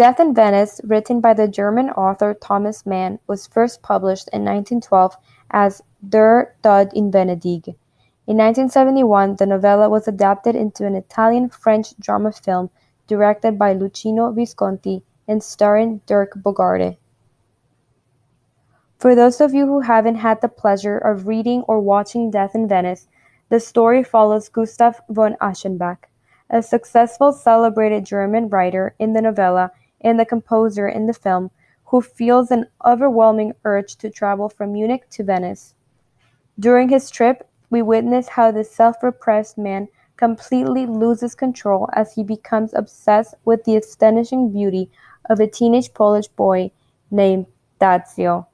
Death in Venice, written by the German author Thomas Mann, was first published in 1912 as Der Tod in Venedig. In 1971, the novella was adapted into an Italian-French drama film directed by Luchino Visconti and starring Dirk Bogarde. For those of you who haven't had the pleasure of reading or watching Death in Venice, the story follows Gustav von Aschenbach, a successful celebrated German writer in the novella and the composer in the film, who feels an overwhelming urge to travel from Munich to Venice. During his trip, we witness how this self-repressed man completely loses control as he becomes obsessed with the astonishing beauty of a teenage Polish boy named Tadzio.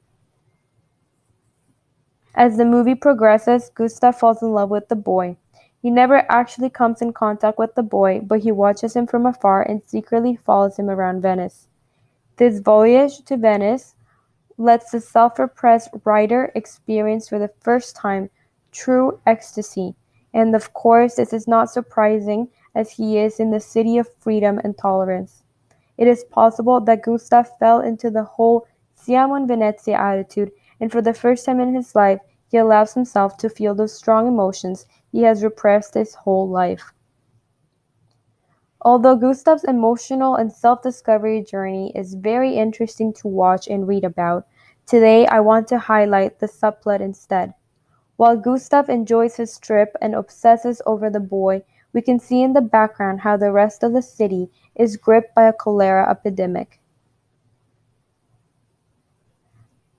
As the movie progresses, Gustav falls in love with the boy. He never actually comes in contact with the boy, but he watches him from afar and secretly follows him around Venice. This voyage to Venice lets the self-repressed writer experience for the first time true ecstasy, and of course this is not surprising as he is in the city of freedom and tolerance. It is possible that Gustav fell into the whole Siamo in Venezia attitude, and for the first time in his life he allows himself to feel those strong emotions he has repressed his whole life. Although Gustav's emotional and self-discovery journey is very interesting to watch and read about, today I want to highlight the subplot instead. While Gustav enjoys his trip and obsesses over the boy, we can see in the background how the rest of the city is gripped by a cholera epidemic.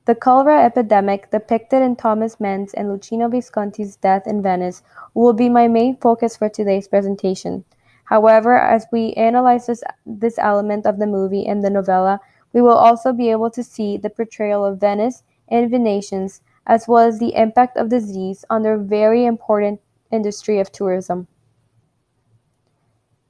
The cholera epidemic, depicted in Thomas Mann's and Luchino Visconti's Death in Venice, will be my main focus for today's presentation. However, as we analyze this element of the movie and the novella, we will also be able to see the portrayal of Venice and Venetians, as well as the impact of disease on their very important industry of tourism.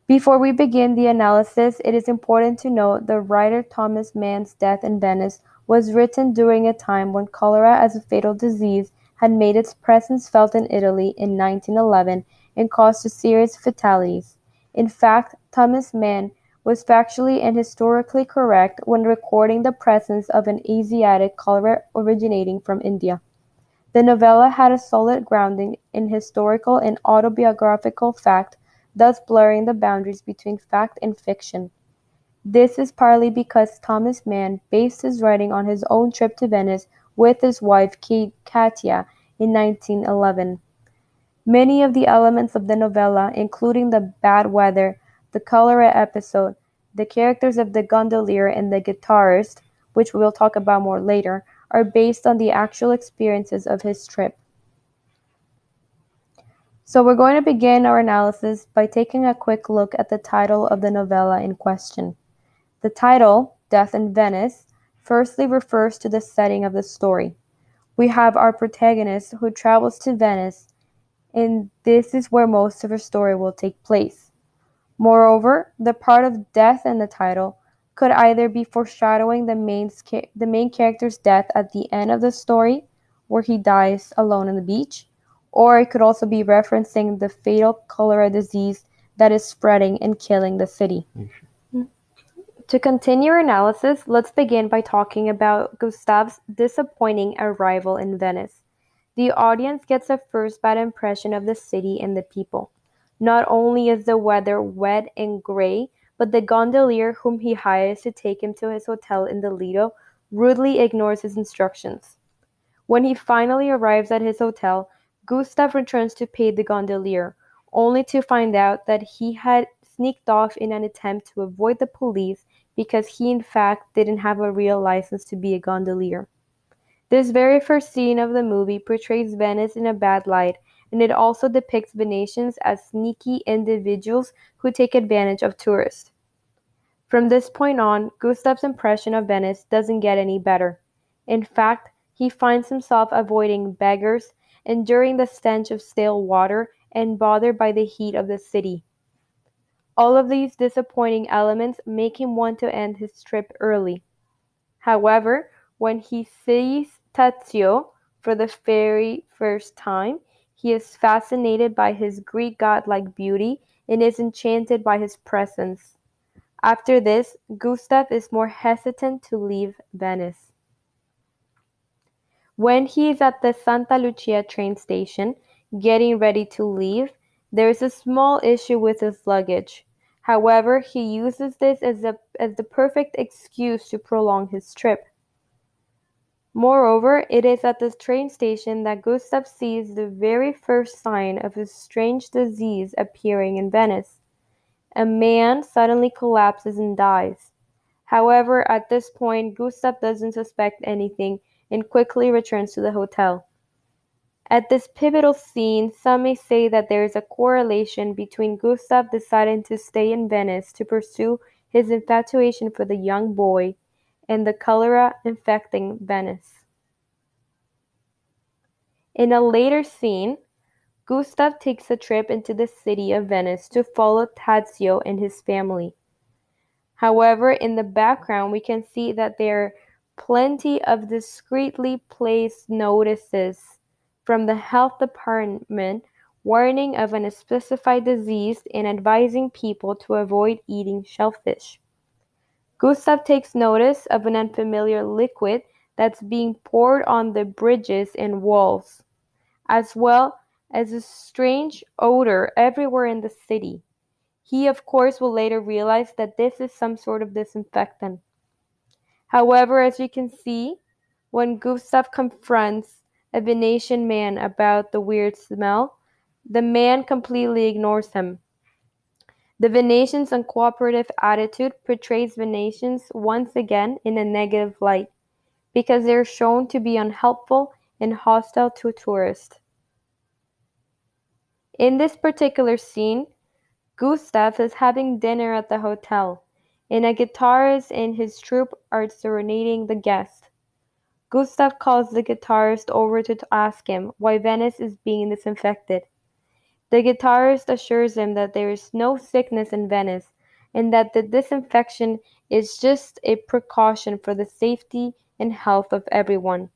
Before we begin the analysis, it is important to note the writer Thomas Mann's Death in Venice was written during a time when cholera as a fatal disease had made its presence felt in Italy in 1911 and caused serious fatalities. In fact, Thomas Mann was factually and historically correct when recording the presence of an Asiatic cholera originating from India. The novella had a solid grounding in historical and autobiographical fact, thus blurring the boundaries between fact and fiction. This is partly because Thomas Mann based his writing on his own trip to Venice with his wife Katia in 1911. Many of the elements of the novella, including the bad weather, the cholera episode, the characters of the gondolier and the guitarist, which we will talk about more later, are based on the actual experiences of his trip. So we're going to begin our analysis by taking a quick look at the title of the novella in question. The title, Death in Venice, firstly refers to the setting of the story. We have our protagonist who travels to Venice, and this is where most of her story will take place. Moreover, the part of death in the title could either be foreshadowing the main character's death at the end of the story, where he dies alone on the beach, or it could also be referencing the fatal cholera disease that is spreading and killing the city. To continue our analysis, let's begin by talking about Gustav's disappointing arrival in Venice. The audience gets a first bad impression of the city and the people. Not only is the weather wet and gray, but the gondolier whom he hires to take him to his hotel in the Lido rudely ignores his instructions. When he finally arrives at his hotel, Gustav returns to pay the gondolier, only to find out that he had sneaked off in an attempt to avoid the police because he in fact didn't have a real license to be a gondolier. This very first scene of the movie portrays Venice in a bad light, and it also depicts Venetians as sneaky individuals who take advantage of tourists. From this point on, Gustav's impression of Venice doesn't get any better. In fact, he finds himself avoiding beggars, enduring the stench of stale water, and bothered by the heat of the city. All of these disappointing elements make him want to end his trip early. However, when he sees Tadzio for the very first time, he is fascinated by his Greek godlike beauty and is enchanted by his presence. After this, Gustav is more hesitant to leave Venice. When he is at the Santa Lucia train station, getting ready to leave, there is a small issue with his luggage. However, he uses this as the perfect excuse to prolong his trip. Moreover, it is at this train station that Gustav sees the very first sign of a strange disease appearing in Venice. A man suddenly collapses and dies. However, at this point, Gustav doesn't suspect anything and quickly returns to the hotel. At this pivotal scene, some may say that there is a correlation between Gustav deciding to stay in Venice to pursue his infatuation for the young boy and the cholera infecting Venice. In a later scene, Gustav takes a trip into the city of Venice to follow Tadzio and his family. However, in the background, we can see that there are plenty of discreetly placed notices from the health department warning of an specified disease and advising people to avoid eating shellfish. Gustav takes notice of an unfamiliar liquid that's being poured on the bridges and walls, as well as a strange odor everywhere in the city. He of course will later realize that this is some sort of disinfectant. However, as you can see, when Gustav confronts a Venetian man about the weird smell, the man completely ignores him. The Venetians' uncooperative attitude portrays Venetians once again in a negative light, because they are shown to be unhelpful and hostile to tourists. In this particular scene, Gustav is having dinner at the hotel, and a guitarist and his troupe are serenading the guests. Gustav calls the guitarist over to ask him why Venice is being disinfected. The guitarist assures him that there is no sickness in Venice, and that the disinfection is just a precaution for the safety and health of everyone.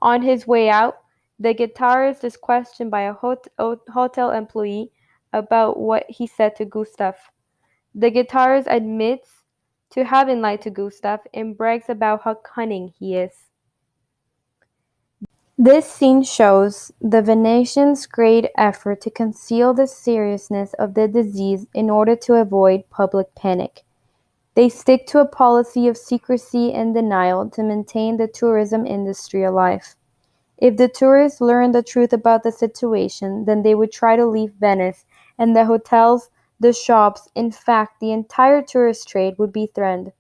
On his way out, the guitarist is questioned by a hotel employee about what he said to Gustav. The guitarist admits to having lied to Gustav and brags about how cunning he is. This scene shows the Venetians' great effort to conceal the seriousness of the disease in order to avoid public panic. They stick to a policy of secrecy and denial to maintain the tourism industry alive. If the tourists learned the truth about the situation, then they would try to leave Venice, and the hotels, the shops, in fact the entire tourist trade would be threatened.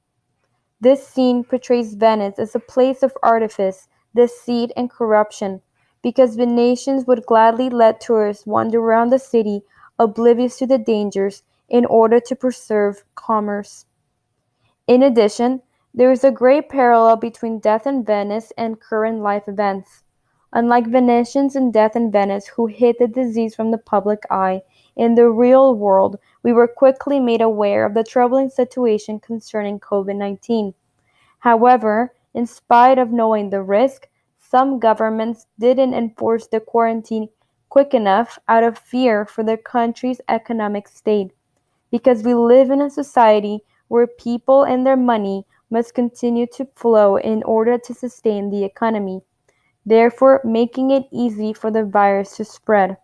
This scene portrays Venice as a place of artifice, deceit, and corruption, because Venetians would gladly let tourists wander around the city oblivious to the dangers in order to preserve commerce. In addition, there is a great parallel between Death in Venice and current life events. Unlike Venetians in Death in Venice who hid the disease from the public eye, in the real world we were quickly made aware of the troubling situation concerning COVID-19. However, in spite of knowing the risk, some governments didn't enforce the quarantine quick enough out of fear for their country's economic state, because we live in a society where people and their money must continue to flow in order to sustain the economy, therefore making it easy for the virus to spread.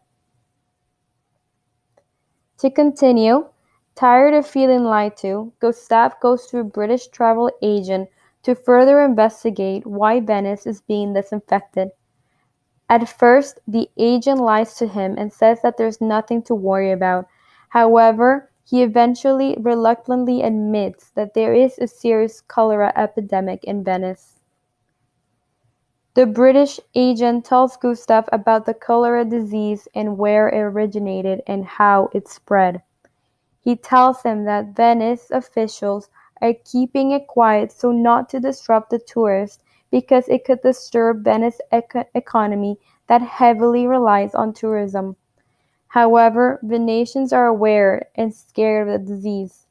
To continue, tired of feeling lied to, Gustav goes to a British travel agent to further investigate why Venice is being disinfected. At first, the agent lies to him and says that there's nothing to worry about. However, he eventually reluctantly admits that there is a serious cholera epidemic in Venice. The British agent tells Gustav about the cholera disease and where it originated and how it spread. He tells him that Venice officials are keeping it quiet so not to disrupt the tourists, because it could disturb Venice's economy that heavily relies on tourism. However, Venetians are aware and scared of the disease.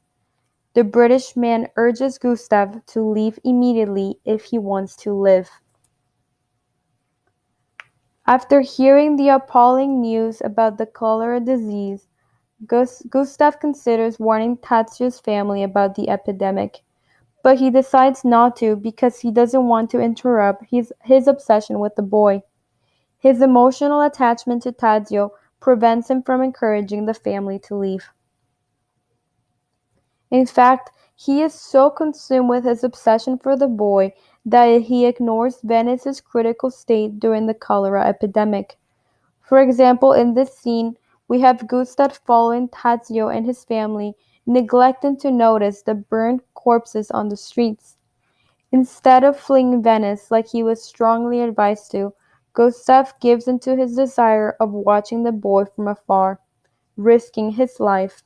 The British man urges Gustav to leave immediately if he wants to live. After hearing the appalling news about the cholera disease, Gustav considers warning Tadzio's family about the epidemic, but he decides not to because he doesn't want to interrupt his obsession with the boy. His emotional attachment to Tadzio prevents him from encouraging the family to leave. In fact, he is so consumed with his obsession for the boy that he ignores Venice's critical state during the cholera epidemic. For example, in this scene, we have Gustav following Tadzio and his family, neglecting to notice the burned corpses on the streets. Instead of fleeing Venice like he was strongly advised to, Gustav gives in to his desire of watching the boy from afar, risking his life.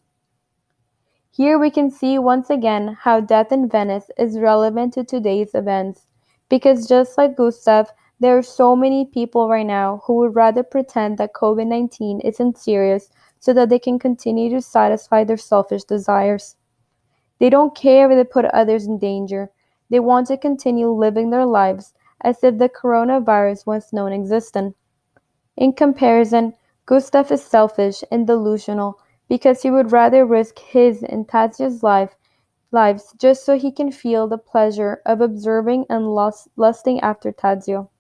Here we can see once again how death in Venice is relevant to today's events, because just like Gustav, there are so many people right now who would rather pretend that COVID-19 isn't serious so that they can continue to satisfy their selfish desires. They don't care if they put others in danger. They want to continue living their lives as if the coronavirus was non-existent. In comparison, Gustav is selfish and delusional because he would rather risk his and Tadzio's lives just so he can feel the pleasure of observing and lusting after Tadzio.